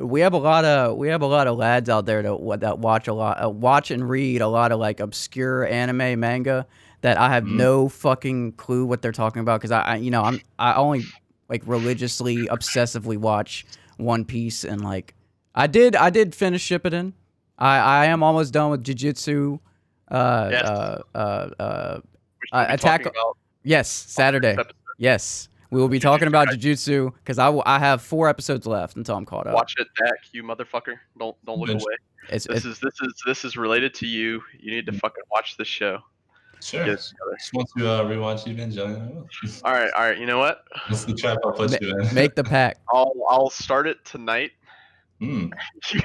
we have a lot of lads out there that watch and read a lot of like obscure anime manga that I have no fucking clue what they're talking about because I only like religiously obsessively watch One Piece and like I did finish Shippuden. I am almost done with Jujutsu. Yes. Attack. Yes, Saturday. Yes. We will be talking about Jujutsu because I have 4 episodes left until I'm caught up. Watch it, Dak, you motherfucker! Don't look away. This is related to you. You need to fucking watch this show. Sure. Just want to rewatch Evangelion. All right. You know what? That's the trap I'll put you in. Make the pact. I'll start it tonight. You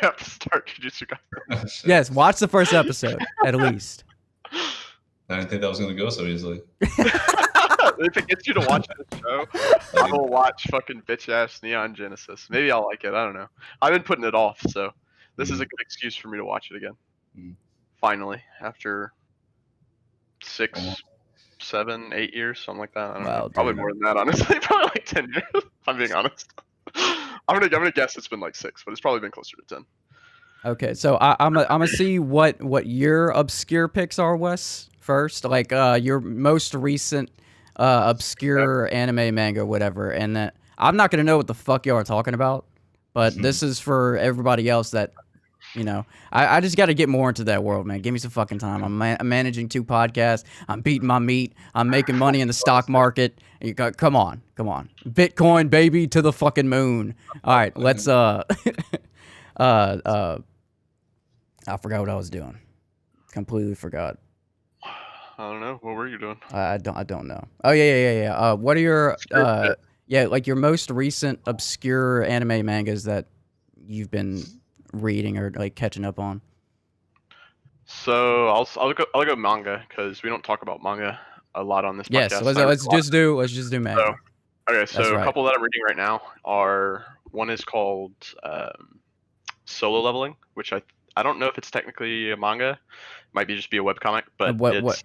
have to start Jujutsu Kaisen. Yes, watch the first episode at least. I didn't think that was going to go so easily. If it gets you to watch this show, I will watch fucking bitch ass Neon Genesis. Maybe I'll like it. I don't know. I've been putting it off, so this is a good excuse for me to watch it again. Finally, after 6, 7, 8 years, something like that. I don't know. Probably more than that, honestly. Probably like 10 years. If I'm being honest. I'm gonna guess it's been like 6, but it's probably been closer to 10. Okay, so I'm gonna see what your obscure picks are, Wes. First, like your most recent obscure anime, manga, whatever, and then I'm not gonna know what the fuck y'all are talking about, but this is for everybody else that, I just got to get more into that world, man. Give me some fucking time. I'm managing 2 podcasts. I'm beating my meat. I'm making money in the stock market. Come on, Bitcoin, baby, to the fucking moon. All right, let's I forgot what I was doing. Completely forgot. I don't know. What were you doing? I don't know. Oh yeah. What are your like your most recent obscure anime mangas that you've been reading or like catching up on? So I'll go manga because we don't talk about manga a lot on this podcast. Yes, let's just do manga. So a couple that I'm reading right now are, one is called Solo Leveling, which I don't know if it's technically a manga. It might just be a webcomic, but it's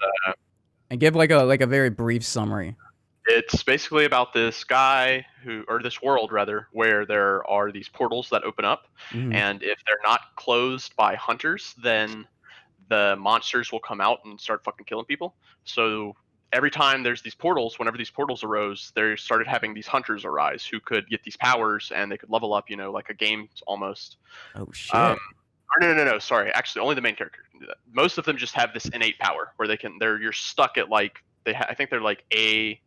and give like a very brief summary. It's basically about this guy this world rather, where there are these portals that open up, and if they're not closed by hunters, then the monsters will come out and start fucking killing people. So every time there's these portals, whenever these portals arose, they started having these hunters arise who could get these powers and they could level up, like a game almost. Oh shit. No. Sorry. Actually, only the main character can do that. Most of them just have this innate power where you're stuck at like I think they're like A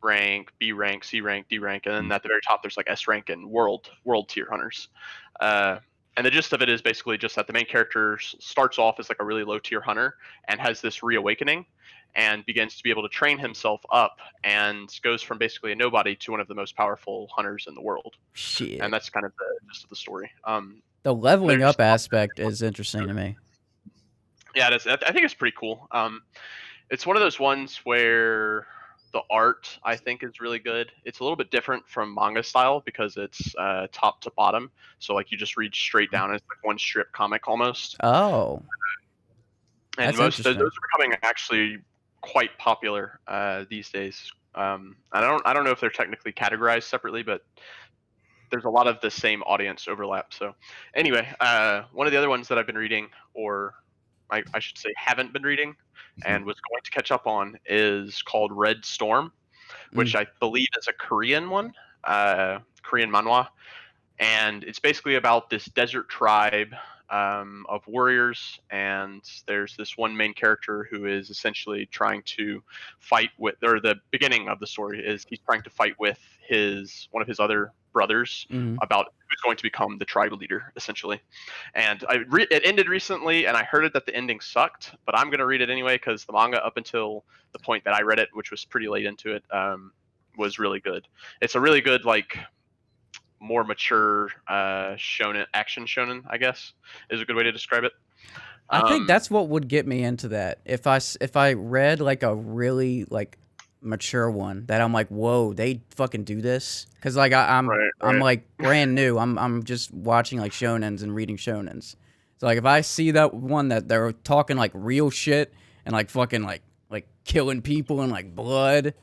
rank, B rank, C rank, D rank, and then at the very top there's like S rank and world tier hunters. And the gist of it is basically just that the main character starts off as like a really low tier hunter and has this reawakening and begins to be able to train himself up and goes from basically a nobody to one of the most powerful hunters in the world. Shit. And that's kind of the gist of the story. The leveling up aspect is interesting to me. Yeah, it is. I think it's pretty cool. It's one of those ones where the art, I think, is really good. It's a little bit different from manga style because it's top to bottom. So like you just read straight down. It's like one strip comic almost. Oh. And those are becoming actually quite popular these days. I don't know if they're technically categorized separately, but there's a lot of the same audience overlap. So anyway, one of the other ones that I've been reading, or I should say haven't been reading, and was going to catch up on, is called Red Storm, which I believe is a Korean one, Korean manhwa. And it's basically about this desert tribe of warriors, and there's this one main character who is essentially trying to fight with, or the beginning of the story is he's trying to fight with one of his other brothers about who's going to become the tribe leader, essentially. And it ended recently, and I heard that the ending sucked, but I'm going to read it anyway because the manga, up until the point that I read it, which was pretty late into it, was really good. It's a really good, like, more mature action shonen, I guess, is a good way to describe it. I think that's what would get me into that. If I read like a really like mature one that I'm like, whoa, they fucking do this, because like I'm like brand new. I'm just watching like shonens and reading shonens. So like if I see that one that they're talking like real shit and like fucking like killing people and like blood,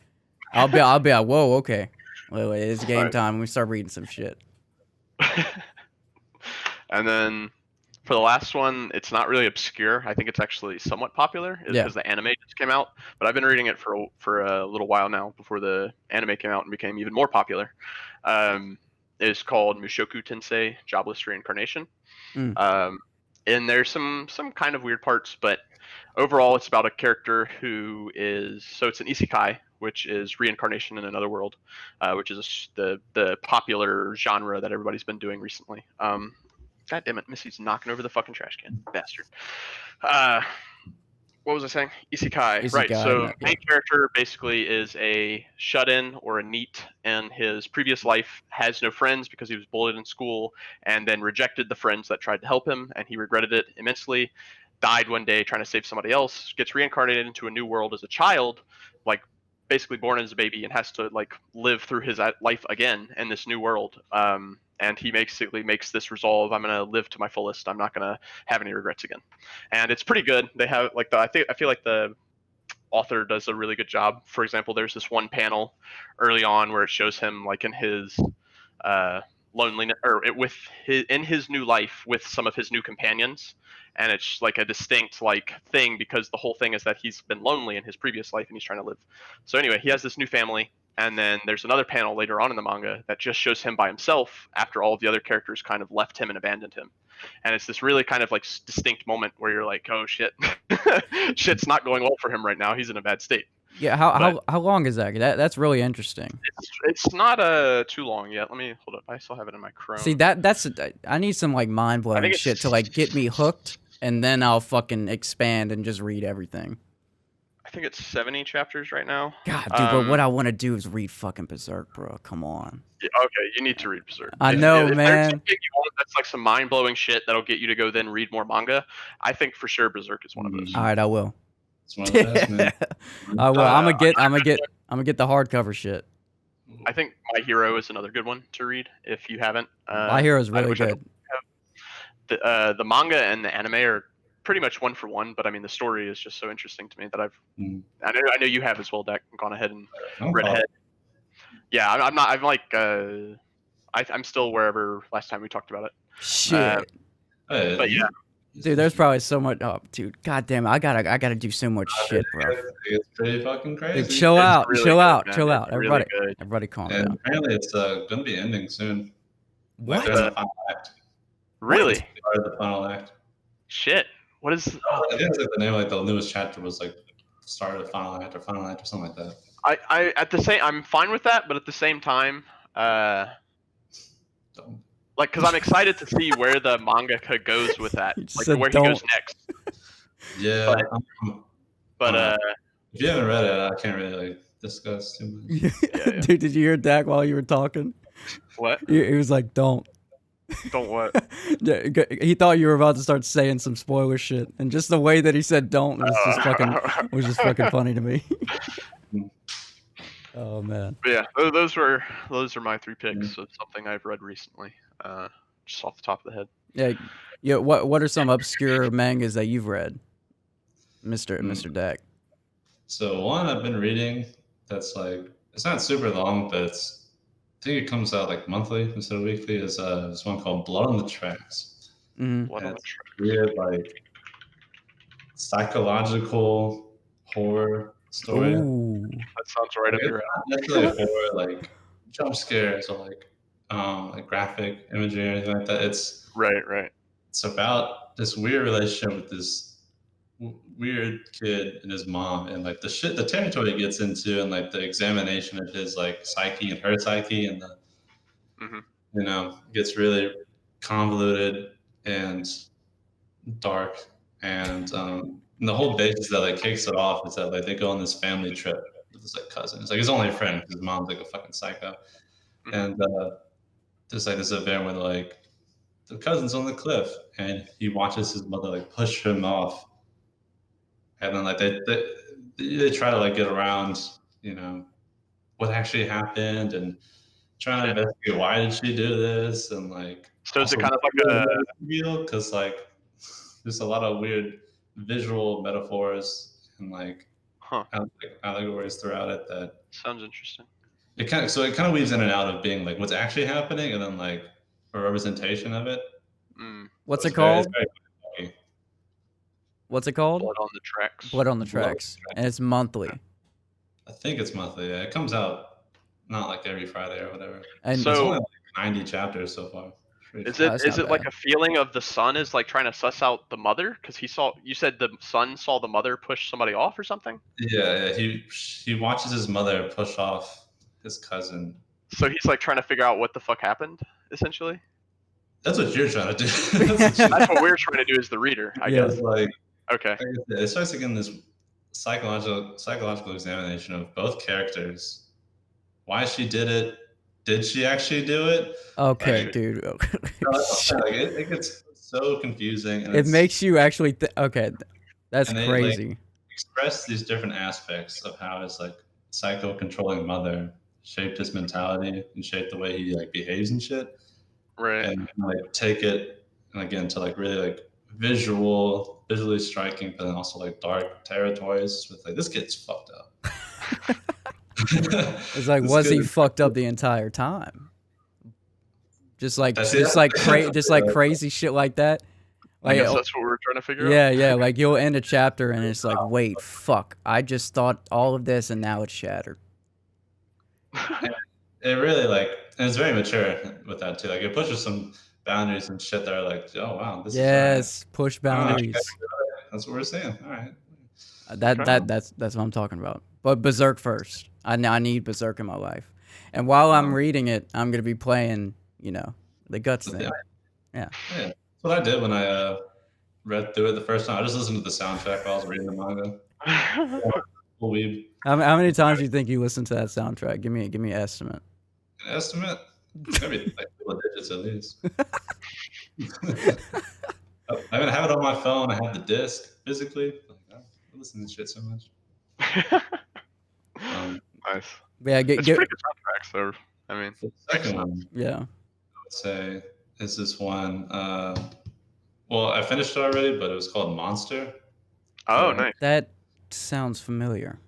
I'll be like, whoa, okay. Wait, it's game time. We start reading some shit. And then for the last one, it's not really obscure. I think it's actually somewhat popular because the anime just came out. But I've been reading it for a little while now before the anime came out and became even more popular. It's called Mushoku Tensei Jobless Reincarnation. And there's some kind of weird parts, but overall it's about a character who it's an isekai, which is reincarnation in another world, which is the popular genre that everybody's been doing recently. God damn it, Missy's knocking over the fucking trash can, bastard. What was I saying? Isekai, right? So main character basically is a shut-in or a NEET in his previous life, has no friends because he was bullied in school, and then rejected the friends that tried to help him, and he regretted it immensely. Died one day trying to save somebody else, gets reincarnated into a new world as a child, like basically born as a baby, and has to like live through his life again in this new world. And he basically makes this resolve: I'm gonna live to my fullest. I'm not gonna have any regrets again. And it's pretty good. They have like I feel like the author does a really good job. For example, there's this one panel early on where it shows him like in his loneliness, or in his new life with some of his new companions, and it's like a distinct like thing because the whole thing is that he's been lonely in his previous life and he's trying to live. So anyway, he has this new family, and then there's another panel later on in the manga that just shows him by himself after all of the other characters kind of left him and abandoned him. And it's this really kind of like distinct moment where you're like, oh shit, shit's not going well for him right now. He's in a bad state. Yeah, how long is that? That's really interesting. It's not too long yet. Let me hold up. I still have it in my Chrome. See, I need some like mind blowing shit to like get me hooked, and then I'll fucking expand and just read everything. I think it's 70 chapters right now. God, dude, but what I want to do is read fucking Berserk, bro. Come on. Yeah, okay, you need to read Berserk. I know, if man. There's something you want that's like some mind blowing shit that'll get you to go then read more manga, I think for sure Berserk is one of those. All right, I will. It's one of the best, man. I will. I'm gonna get the hardcover shit. I think My Hero is another good one to read if you haven't. My Hero is really good. The manga and the anime are pretty much one for one, but I mean the story is just so interesting to me that I know you have as well, Dak, gone ahead and read ahead. Yeah, I'm not. I'm like I'm still wherever last time we talked about it. Shit. But yeah. Dude, there's probably so much. Oh, dude, goddamn, I gotta do so much shit, bro. It's pretty fucking crazy. Dude, chill out. Everybody, everybody, calm down. Apparently, it's gonna be ending soon. What? Like, there's a final act. Really? The final act. Shit. What is? I think it's like the name of like the newest chapter was like start of the final act or something like that. I'm fine with that, but at the same time, like, because I'm excited to see where the mangaka goes with that, like where he goes next. Yeah, but if you haven't read it, I can't really like discuss too much. Yeah. Dude, did you hear Dak while you were talking? What? He was like, "Don't." Don't what? He thought you were about to start saying some spoiler shit, and just the way that he said "don't" was just fucking funny to me. Oh man. But yeah, those are my 3 picks of something I've read recently, just off the top of the head. Yeah. What are some obscure mangas that you've read, Mr. Dak? So one I've been reading that's like it's not super long, but I think it comes out like monthly instead of weekly. Is this one called Blood on the Tracks. Blood on the Tracks. Weird, like psychological horror story. Ooh. That sounds right up your alley. Not necessarily horror, like jump scares or like graphic imagery or anything like that. It's right. It's about this weird relationship with this weird kid and his mom, and like the territory it gets into, and like the examination of his like psyche and her psyche, and the gets really convoluted and dark, and the whole basis that like kicks it off is that like they go on this family trip with his like cousin. It's like his only friend because his mom's like a fucking psycho, and there's like this event where like the cousin's on the cliff and he watches his mother like push him off. And then like they try to like get around, what actually happened and trying to investigate why did she do this, and like so is it kind of like a real because like there's a lot of weird visual metaphors and like allegories throughout it that sounds interesting. It kind of weaves in and out of being like what's actually happening and then like a representation of it. What's it It's very- called? it's very funky. What's it called? Blood on the Tracks. Blood on the Blood on the Tracks, and it's monthly. I think it's monthly. Yeah. It comes out not like every Friday or whatever. And It's only So like 90 chapters so far. Pretty is fun. it that's is not it like bad. a feeling of the son is like trying to suss out the mother? Because you said the son saw the mother push somebody off or something? Yeah, he watches his mother push off his cousin. So he's like trying to figure out what the fuck happened, essentially. That's what you're trying to do. That's what we're trying to do as the reader, I Yeah. guess. It's like Okay. it starts again this psychological examination of both characters. Why she did it? Did she actually do it? Okay, Like, dude. no, that's what I'm saying, like, it gets so confusing. And It makes you actually. Okay, that's And they, crazy. express these different aspects of how his like psycho controlling mother shaped his mentality and shaped the way he like behaves and shit. Right. And like take it and again to like really like visually striking, but then also like dark territories with like this kid's fucked up. It's like, This was he kid- fucked up the entire time? Just like, That's just it. like crazy shit like that. I Like, guess that's what we're trying to figure out. yeah. Like you'll end a chapter and it's like, wait, fuck. I just thought all of this and now it's shattered. It really like, and it's very mature with that too. Like it pushes some boundaries and shit that are like, oh wow, this Yes, push is all right. boundaries. That's what we're saying. All right. That's what I'm talking about. But Berserk first. I need Berserk in my life. And while I'm reading it, I'm gonna be playing, the guts thing. Yeah. That's what I did when I read through it the first time. I just listened to the soundtrack while I was reading the manga. Full weeb. How many times do you think you listened to that soundtrack? Give me an estimate. An estimate? Maybe like couple of digits at least. I even have it on my phone. I have the disc physically. I listen to shit so much. Nice. Yeah, It's pretty good soundtrack, so I mean. The second one, yeah. I would say, is this one. Well, I finished it already, but it was called Monster. Oh, Yeah. nice. That sounds familiar.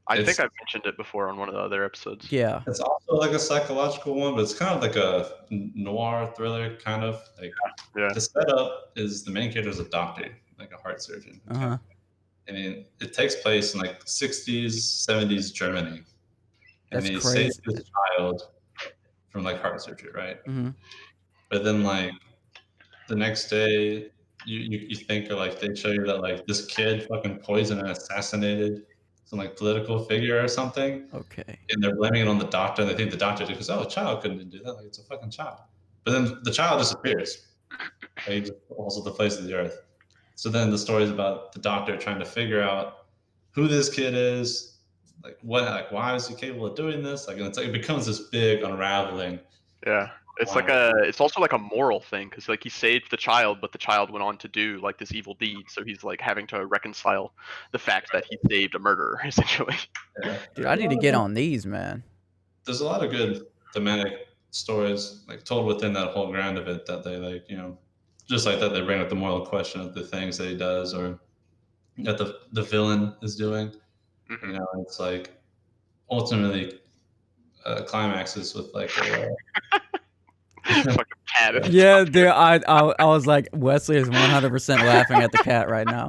I think I've mentioned it before on one of the other episodes. Yeah. It's also like a psychological one, but it's kind of like a noir thriller, kind of. Like Yeah. the setup is the main character is a doctor, like a heart surgeon. Uh-huh. I mean, it takes place in like 60s, 70s Germany. And That's he crazy. saves his child from like heart surgery, right? Mm-hmm. But then like the next day, you think of like they show you that like this kid fucking poisoned and assassinated some like political figure or something. Okay. And they're blaming it on the doctor. And they think the doctor just goes, "Oh, a child couldn't do that. Like it's a fucking child." But then the child disappears. Like, he just falls off the face of the earth. So then the story is about the doctor trying to figure out who this kid is, like why is he capable of doing this? Like, and it's like it becomes this big unraveling. Yeah. It's Wow. it's also like a moral thing because like he saved the child, but the child went on to do like this evil deed. So he's like having to reconcile the fact that he saved a murderer, essentially. Yeah. Dude, I need to get on these, man. There's a lot of good thematic stories like told within that whole ground of it that they like, just like that they bring up the moral question of the things that he does or that the villain is doing. Mhm. It's like ultimately climaxes with like a Fucking cat. Yeah, dude, I was like, Wesley is 100% laughing at the cat right now.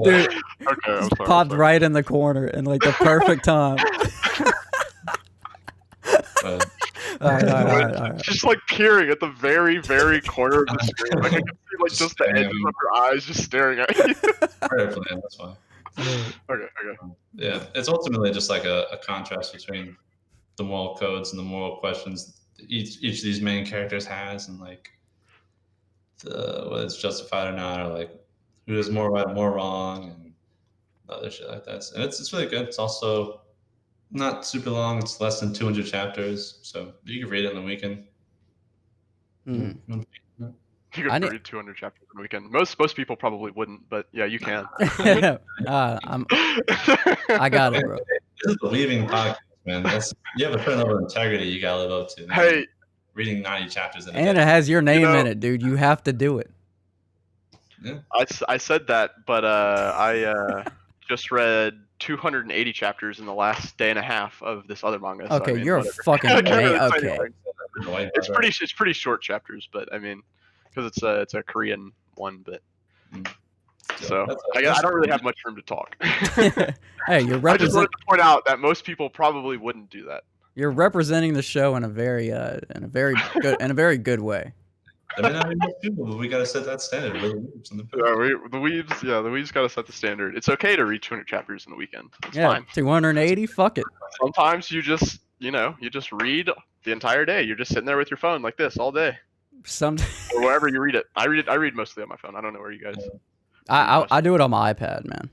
Dude, Okay, I'm just sorry, popped right in the corner in like the perfect time. but, All right. Just like peering at the very, very corner of the screen. Like I can see like just the edges of her eyes just staring at you. plan, that's fine. Okay. Yeah, it's ultimately just like a contrast between the moral codes and the moral questions each of these main characters has, and like whether it's justified or not, or like who is more right, more wrong, and other shit like that. And it's really good. It's also not super long. It's less than 200 chapters, so you can read it in the weekend. Mm. You I could need- read 200 chapters in a weekend. Most people probably wouldn't, but yeah, you can. I got it, bro. This is a weaving podcast, man. You have a certain level of integrity you gotta live up to. Man. Hey, Reading 90 chapters in a And day. it has your name know- in it, dude. You have to do it. Yeah. I said that, but I just read 280 chapters in the last day and a half of this other manga. So, Okay, I mean, you're whatever. fucking I can't amazing. really say Okay. anything. It's pretty short chapters, but I mean, because it's a Korean one, but. Mm. So I don't really have much room to talk. Hey, you're I just wanted represent. to point out that most people probably wouldn't do that. You're representing the show in a very good way. I mean, not most people, but we gotta set that standard. We're the weebs in the The weebs gotta set the standard. It's okay to read 200 chapters in a weekend. It's fine. 280. Fuck it. Sometimes you just read the entire day. You're just sitting there with your phone like this all day. Or wherever you read it. I read mostly on my phone. I don't know where you guys. I do it on my iPad, man.